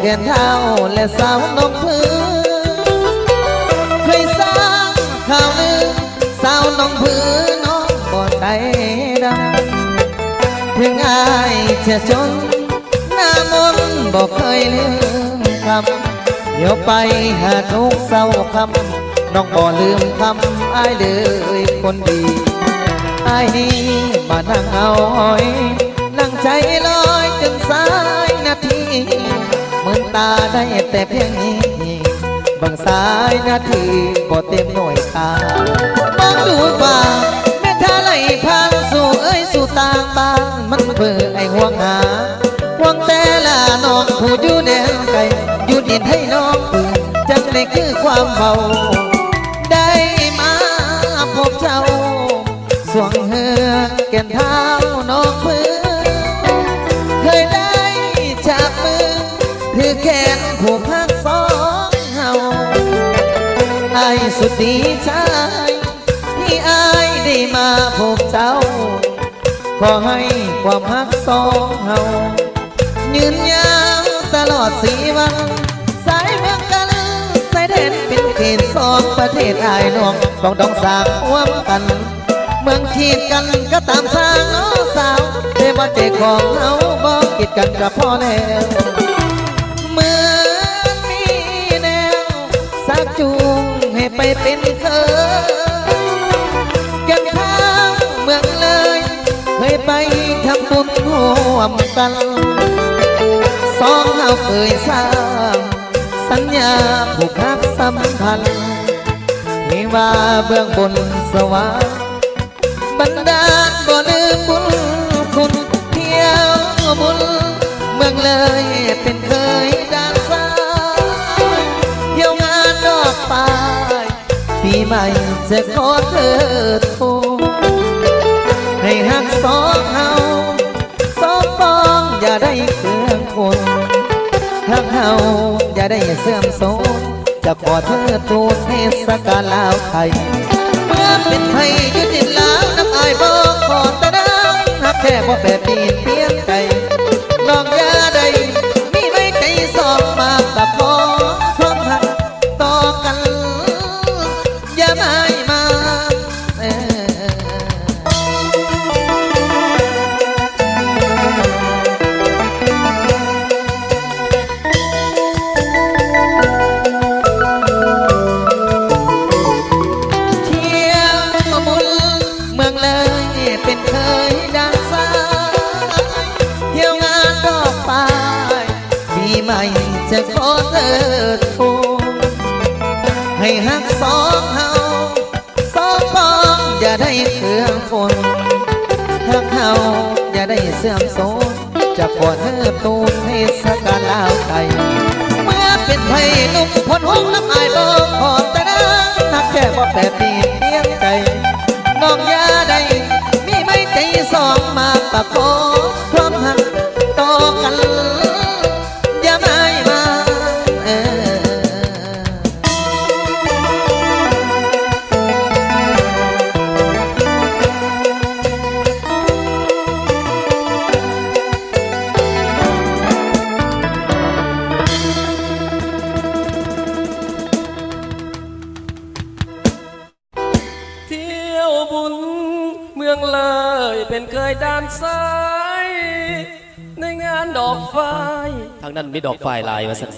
แก่นเท้าและสาวน้องพื้นเคยสร้างข่าวลือสาวน้องพื้นน้องบ่ใจดำถึงอายเชื่อจนหน้ามนบอกเคยลืมคำเดี๋ยวไปหาทุกเศร้าคำน้องบ่ลืมคำอายเลยคนดีอายนี้มานั่งเอาอ้อยนั่งใจลอยจนสายนาทีเหมือนตาได้แต่เพียงนี้บางสายนาทีบ่เต็มหน่วยตามองดูว่าแม่ท่าไหลผ่านสู่เอ้ยสู่ต่างบ้านมันเบื่อไอ้ห่วงหาห่วงแต่ละน้องผู้อยู่แดนไกลอยู่ดินให้น้องปืนจังเลยคือความเบาได้มาพบเจ้าสวงเหือแก่นเท้าน้องพื้นเคยได้จับมือถือแขนผูกพักสองเฮาอายสุดดีใจที่อายได้มาพบเจ้าขอให้ความพักสองเฮายืนยาวตลอด4 วันสายเมืองกันสายแดนเป็นเขต2 ประเทศอายน้องต้องสร้างร่วมกันเมืองขีดกันก็ตามทางน้องสาวแต่ว่าใจของเราบอกกิดกันกับพ่อแล้วเหมือนมีแนวสักจูงให้ไปเป็นเคยกันทางเมืองเลยเคยไปทำบุญร่วมกันสองเราเคยสร้างสัญญาผูกพักสัมพันธ์ที่ว่าเบื้องบนสวรรค์บรรดาบ่ลืมบุญคุณเที่ยวบุญเมืองเลยเป็นเคยด้านซ้ายเที่ยวงานดอกปลายปีใหม่จะขอเธอทูให้หักสองเฮาสองปองอย่าได้เครื่องคนหักเฮาอย่าได้เสื่อมโทรมจะขอเธอทูเทศกาลลาวไทยเมื่อเป็นไทยยุติลาวน้ำอายบอกขอแต่น้ำหักแค่บ่แบบปีนเพียงใจน้องยาใดมีไว้ใจสองมาตับขอความหักต่อกันอย่าไม่มาเป็นเคยดังสายเที่ยวงานดอกปลายปีใหม่จะขอเธอทูให้หักสองเฮาสองปองอย่าได้เครื่องคนหักเฮาอย่าได้เสื่อมโทรมจะขอเธอตูนเทศกาลลาวไทยเมื่อเป็นไทยนุ่มพ้นห้องน้ำอายบอกขอแต่น้ำหักแค่บ่แต่ปีเพียงใจน้องยาใดใจสองมาปะโคความหักต่อกันอย่าไม่มาเที่ยวบุญเมืองเลยเป็นเคยด้านซ้ายในงานดอกไฟทางนั้นมีดอกไฟลายมาสัก